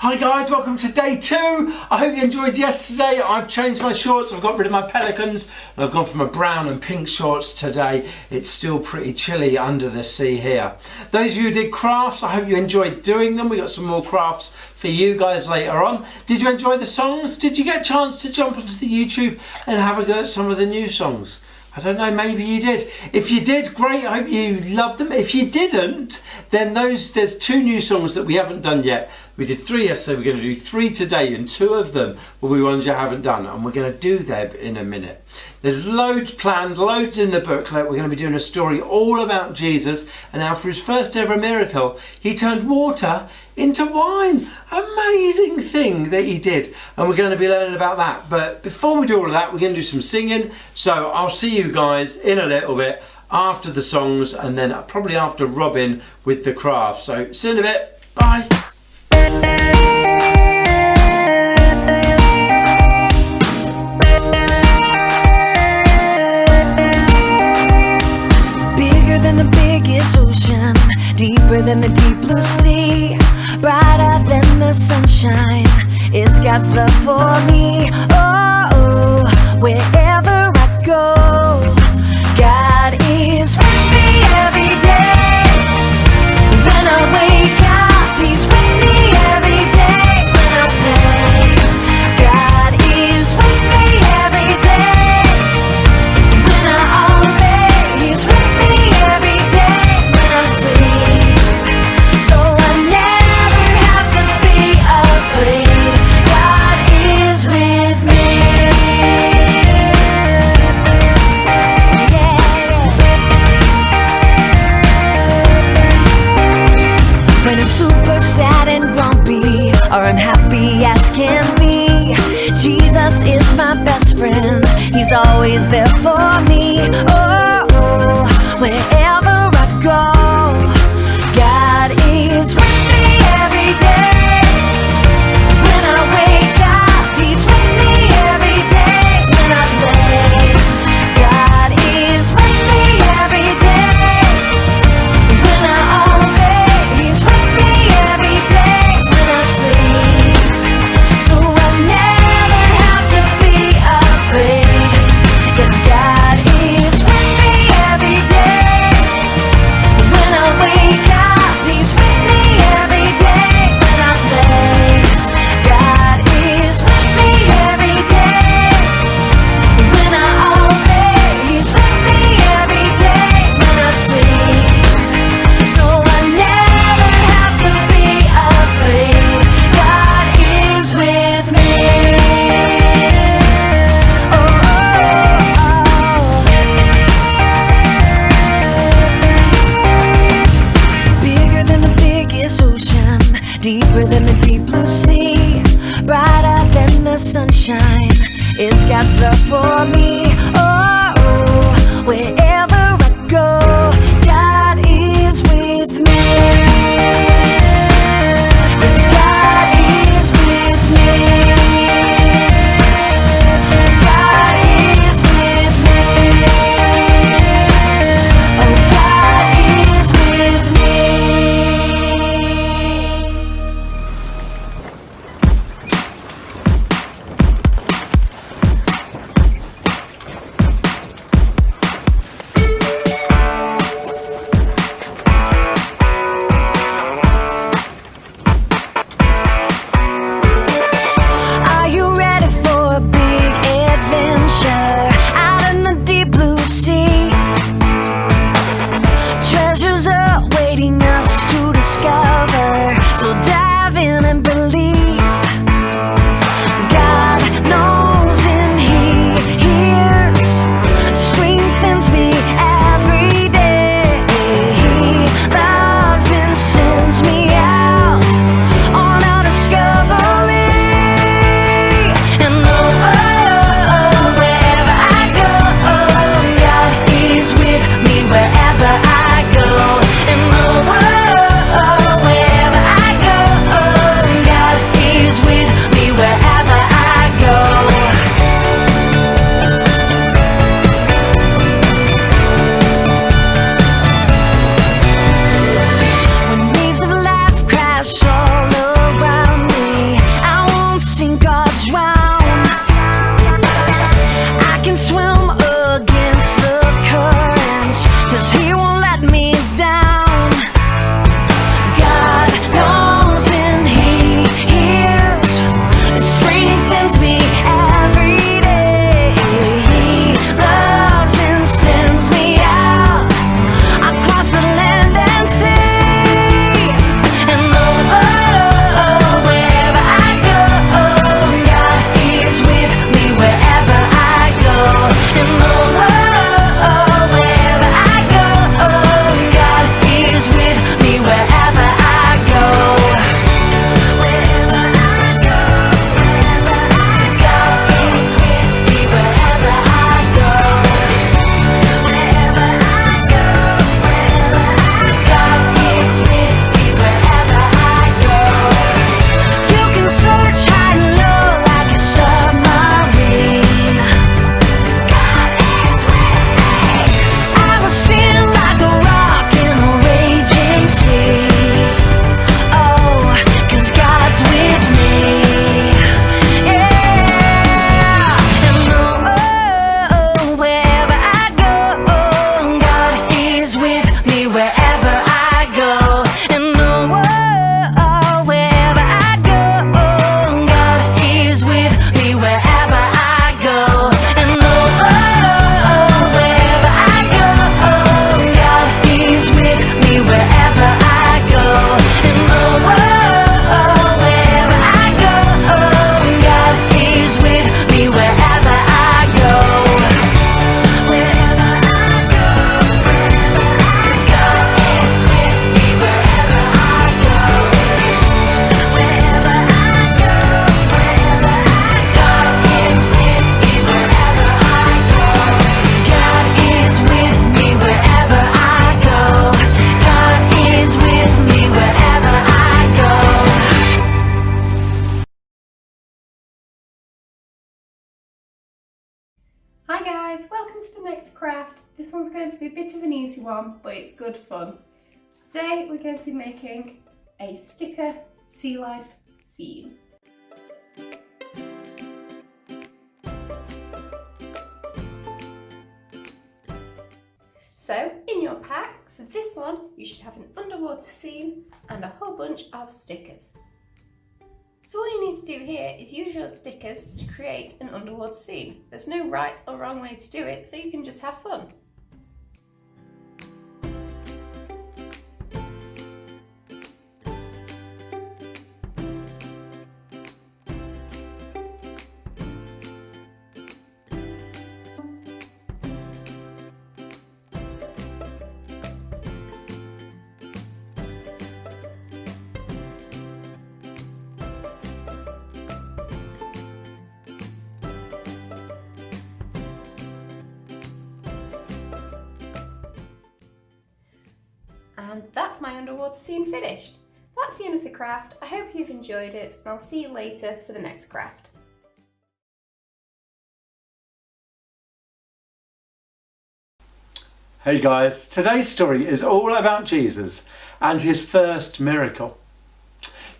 Hi guys, welcome to day 2. I hope you enjoyed yesterday. I've changed my shorts, I've got rid of my pelicans and I've gone from a brown and pink shorts today. It's still pretty chilly under the sea here. Those of you who did crafts, I hope you enjoyed doing them. We got some more crafts for you guys later on. Did you enjoy the songs? Did you get a chance to jump onto the YouTube and have a go at some of the new songs? I don't know, maybe you did. If you did, great, I hope you loved them. If you didn't, then there's 2 new songs that we haven't done yet. We did 3 yesterday, we're going to do 3 today, and 2 of them will be ones you haven't done, and we're going to do them in a minute. There's loads planned, loads in the booklet. We're going to be doing a story all about Jesus, and how for his first ever miracle, he turned water into wine. Amazing thing that he did, and we're going to be learning about that. But before we do all of that, we're going to do some singing, so I'll see you guys in a little bit after the songs, and then probably after Robin with the craft. So see you in a bit, bye. Bigger than the biggest ocean, deeper than the deep blue sea, brighter than the sunshine, it's God's love for me. Oh, wherever I go, God is with me every day. When I wake up, he's with me every day. When I pray, God is with me every day. When I obey, he's with me every day. When I sleep, so I never have to be afraid. God is with me. When I'm super sad and grumpy or unhappy as can be, Jesus is my best friend. He's always there for me. Oh, wherever I go, God is with me every day. When I wake up, he's with me every day. When I pray, God is with me every day. When I obey, he's with me every day. When I sleep, so I never have to be afraid. 'Cause God is welcome to the next craft. This one's going to be a bit of an easy one, but it's good fun. Today we're going to be making a sticker sea life scene. So in your pack for this one you should have an underwater scene and a whole bunch of stickers. So all you need to do here is use your stickers to create an underwater scene. There's no right or wrong way to do it, so you can just have fun. And that's my underwater scene finished. That's the end of the craft. I hope you've enjoyed it, and I'll see you later for the next craft. Hey guys, today's story is all about Jesus and his first miracle.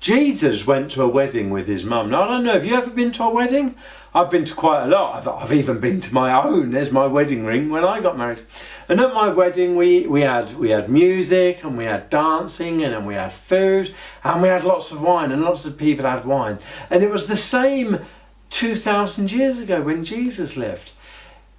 Jesus went to a wedding with his mum. Now I don't know, have you ever been to a wedding? I've been to quite a lot. I've even been to my own. There's my wedding ring when I got married. And at my wedding we had music and we had dancing and then we had food and we had lots of wine and lots of people had wine. And it was the same 2,000 years ago when Jesus lived.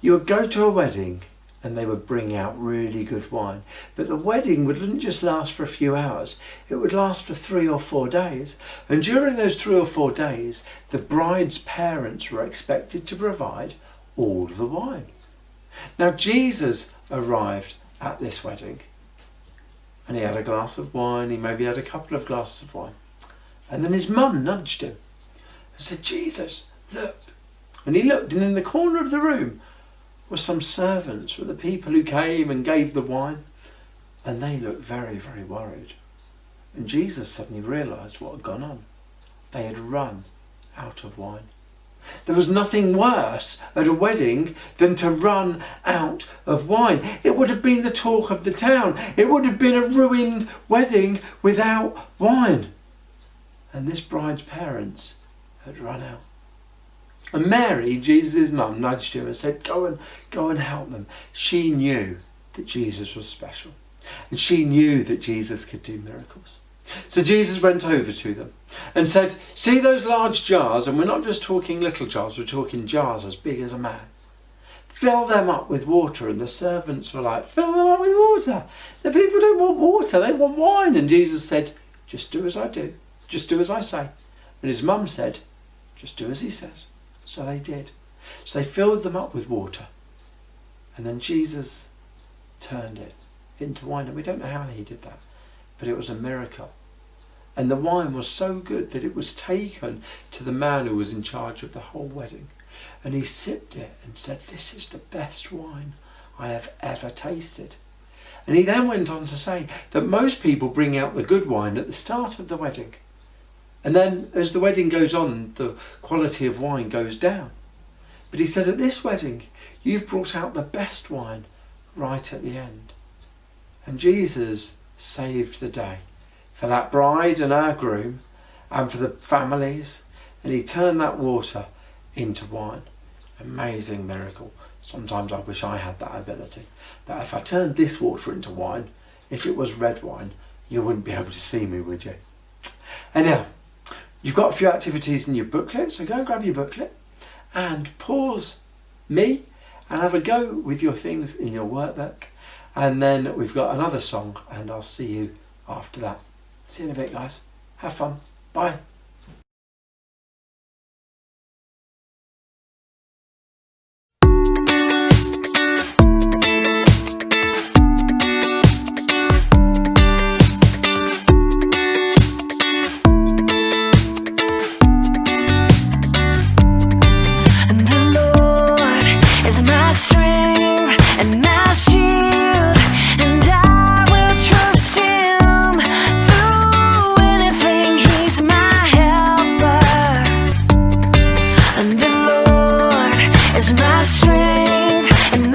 You would go to a wedding and they would bring out really good wine. But the wedding wouldn't just last for a few hours, it would last for 3 or 4 days. And during those 3 or 4 days, the bride's parents were expected to provide all the wine. Now Jesus arrived at this wedding and he had a glass of wine, he maybe had a couple of glasses of wine. And then his mum nudged him and said, "Jesus, look." And he looked, and in the corner of the room were some servants, were the people who came and gave the wine, and they looked very, very worried. And Jesus suddenly realised what had gone on. They had run out of wine. There was nothing worse at a wedding than to run out of wine. It would have been the talk of the town. It would have been a ruined wedding without wine. And this bride's parents had run out. And Mary, Jesus' mum, nudged him and said, go and help them. She knew that Jesus was special. And she knew that Jesus could do miracles. So Jesus went over to them and said, "See those large jars?" And we're not just talking little jars, we're talking jars as big as a man. "Fill them up with water." And the servants were like, "Fill them up with water? The people don't want water, they want wine." And Jesus said, "Just do as I do. Just do as I say." And his mum said, "Just do as he says." So they did. So they filled them up with water. And then Jesus turned it into wine. And we don't know how he did that, but it was a miracle. And the wine was so good that it was taken to the man who was in charge of the whole wedding. And he sipped it and said, "This is the best wine I have ever tasted." And he then went on to say that most people bring out the good wine at the start of the wedding. And then as the wedding goes on, the quality of wine goes down. But he said, at this wedding, you've brought out the best wine right at the end. And Jesus saved the day for that bride and her groom and for the families. And he turned that water into wine. Amazing miracle. Sometimes I wish I had that ability. But if I turned this water into wine, if it was red wine, you wouldn't be able to see me, would you? Anyhow, you've got a few activities in your booklet, so go and grab your booklet and pause me and have a go with your things in your workbook. And then we've got another song and I'll see you after that. See you in a bit, guys. Have fun. Bye. And the Lord is my strength and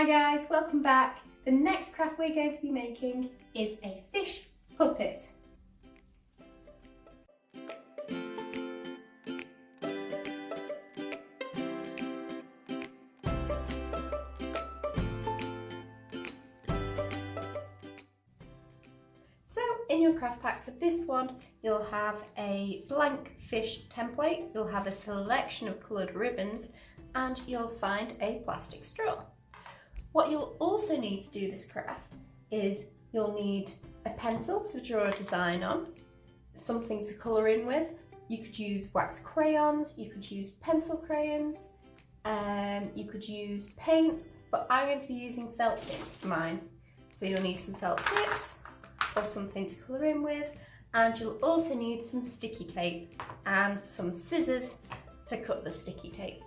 Hi guys, welcome back. The next craft we're going to be making is a fish puppet. So in your craft pack for this one, you'll have a blank fish template, you'll have a selection of coloured ribbons, and you'll find a plastic straw. What you'll also need to do this craft is you'll need a pencil to draw a design on, something to colour in with. You could use wax crayons, you could use pencil crayons, you could use paint, but I'm going to be using felt tips for mine. So you'll need some felt tips or something to colour in with, and you'll also need some sticky tape and some scissors to cut the sticky tape.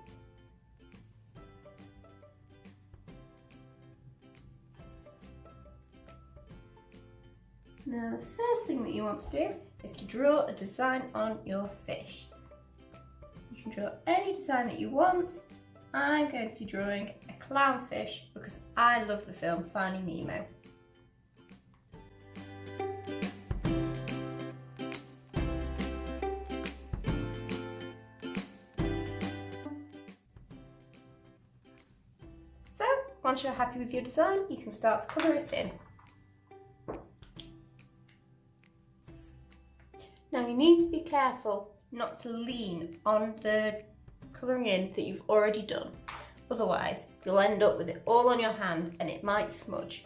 Now the first thing that you want to do is to draw a design on your fish. You can draw any design that you want. I'm going to be drawing a clownfish because I love the film Finding Nemo. So once you're happy with your design, you can start to colour it in. Now you need to be careful not to lean on the colouring in that you've already done. Otherwise, you'll end up with it all on your hand and it might smudge.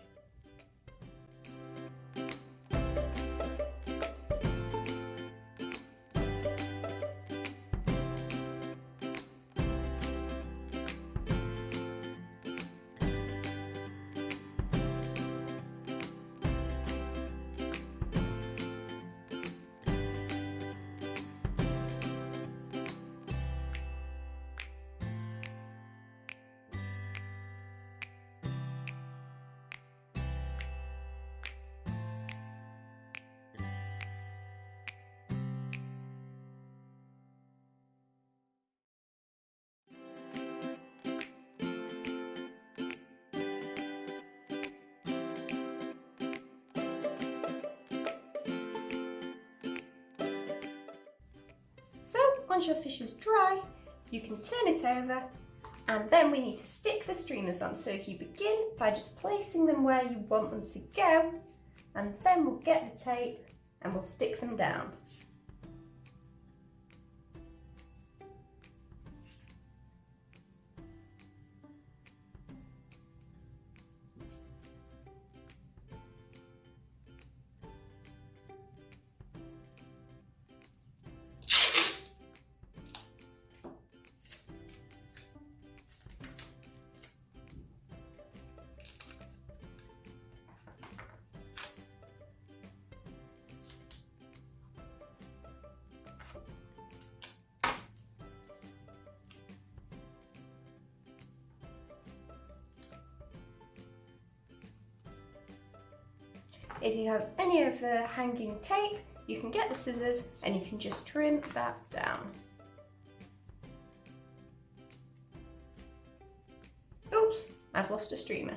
So once your fish is dry, you can turn it over, and then we need to stick the streamers on. So if you begin by just placing them where you want them to go, and then we'll get the tape and we'll stick them down. If you have any of the hanging tape, you can get the scissors and you can just trim that down. Oops, I've lost a streamer.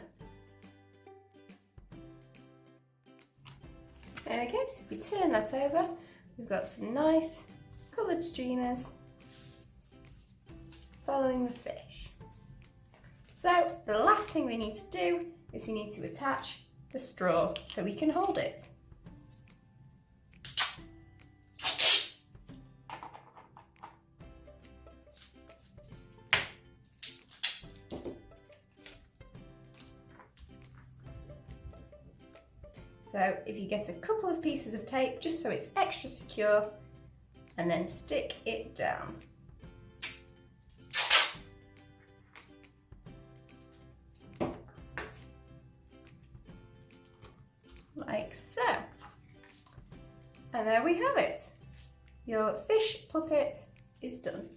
There we go, so if we turn that over, we've got some nice coloured streamers following the fish. So the last thing we need to do is we need to attach the straw so we can hold it. So if you get a couple of pieces of tape just so it's extra secure, and then stick it down. Like so. And there we have it. Your fish puppet is done.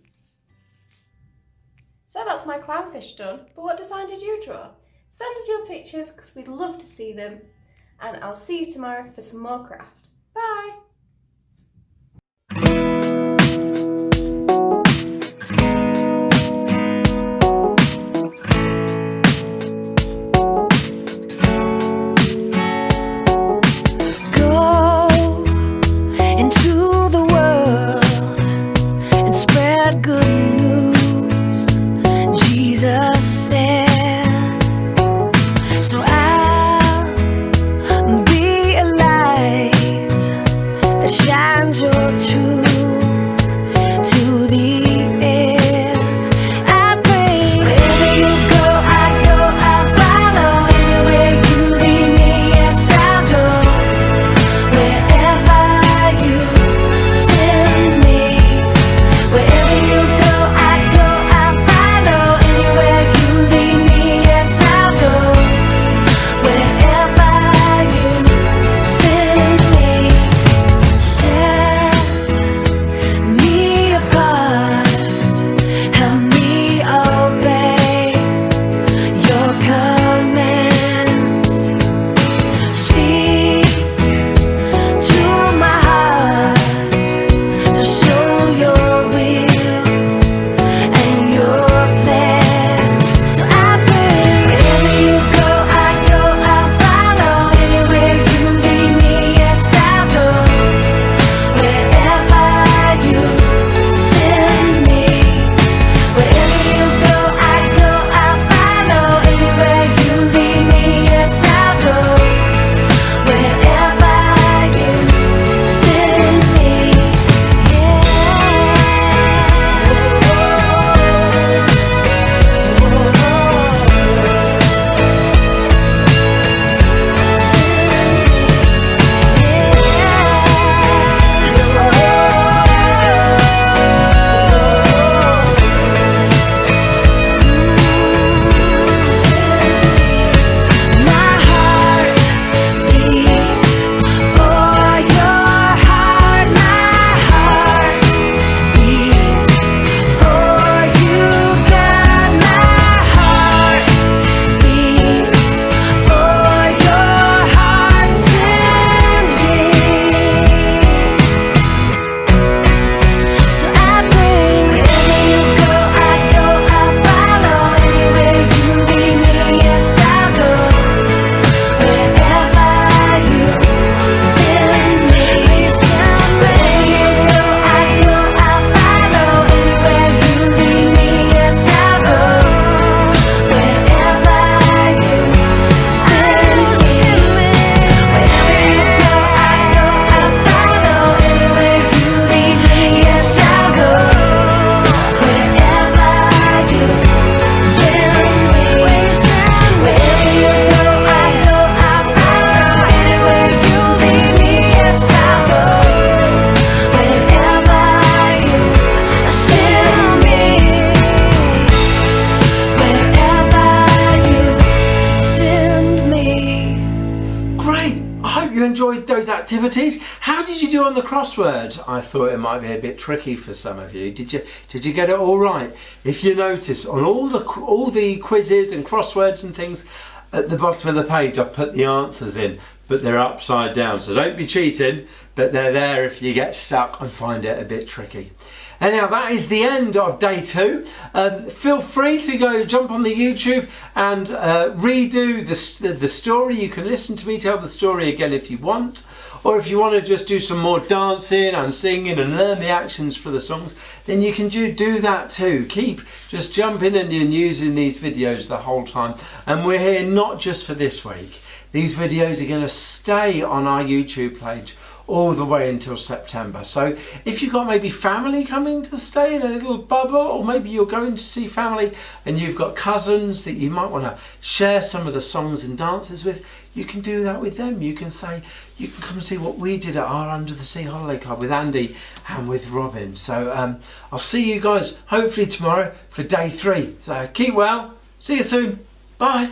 So that's my clownfish done, but what design did you draw? Send us your pictures because we'd love to see them, and I'll see you tomorrow for some more craft. Bye! good news, Jesus said. So I'll be a light that shines your truth to the end. I pray wherever you go, I'll follow. Anywhere you lead me, yes, I'll go. Wherever you send me, wherever you go, I'll follow. Anywhere you lead me, yes, I'll go. Wherever you send me, set me apart, help me obey your commands. Speak to my heart to show your will and your plans. So I pray wherever you go, I'll follow. Anywhere you lead me, yes, I'll go. Wherever you send me, wherever you go, I'll follow. Anywhere you lead me, yes, I'll go. Wherever you send me, my heart beats for your heart. My heart beats for you, God. My heart beats for your heart. Send me. So I pray wherever you go, I'll follow. Anywhere you lead me, yes, I'll go. Wherever you send me, wherever you go, I'll follow. Anywhere you lead me, yes, I'll go. Wherever you send me, wherever you go, I'll follow. Anywhere you lead me, yes, I'll go. Wherever you send me, wherever you go, I'll follow. Anywhere you lead me, yes, I'll go. Wherever you send me, wherever you send me. Great! I hope you enjoyed those activities. How did you do on the crossword? I thought it might be a bit tricky for some of you. Did you get it all right? If you notice, on all the quizzes and crosswords and things, at the bottom of the page I put the answers in, but they're upside down. So don't be cheating, but they're there if you get stuck and find it a bit tricky. Anyhow, that is the end of day 2. Feel free to go jump on the YouTube and redo the story. You can listen to me tell the story again if you want, or if you want to just do some more dancing and singing and learn the actions for the songs, then you can do that too. Keep just jumping in and using these videos the whole time. And we're here not just for this week. These videos are going to stay on our YouTube page all the way until September. So if you've got maybe family coming to stay in a little bubble, or maybe you're going to see family and you've got cousins that you might want to share some of the songs and dances with, you can do that with them. You can say, you can come see what we did at our Under the Sea Holiday Club with Andy and with Robin. So I'll see you guys hopefully tomorrow for day 3. So keep well, see you soon, bye.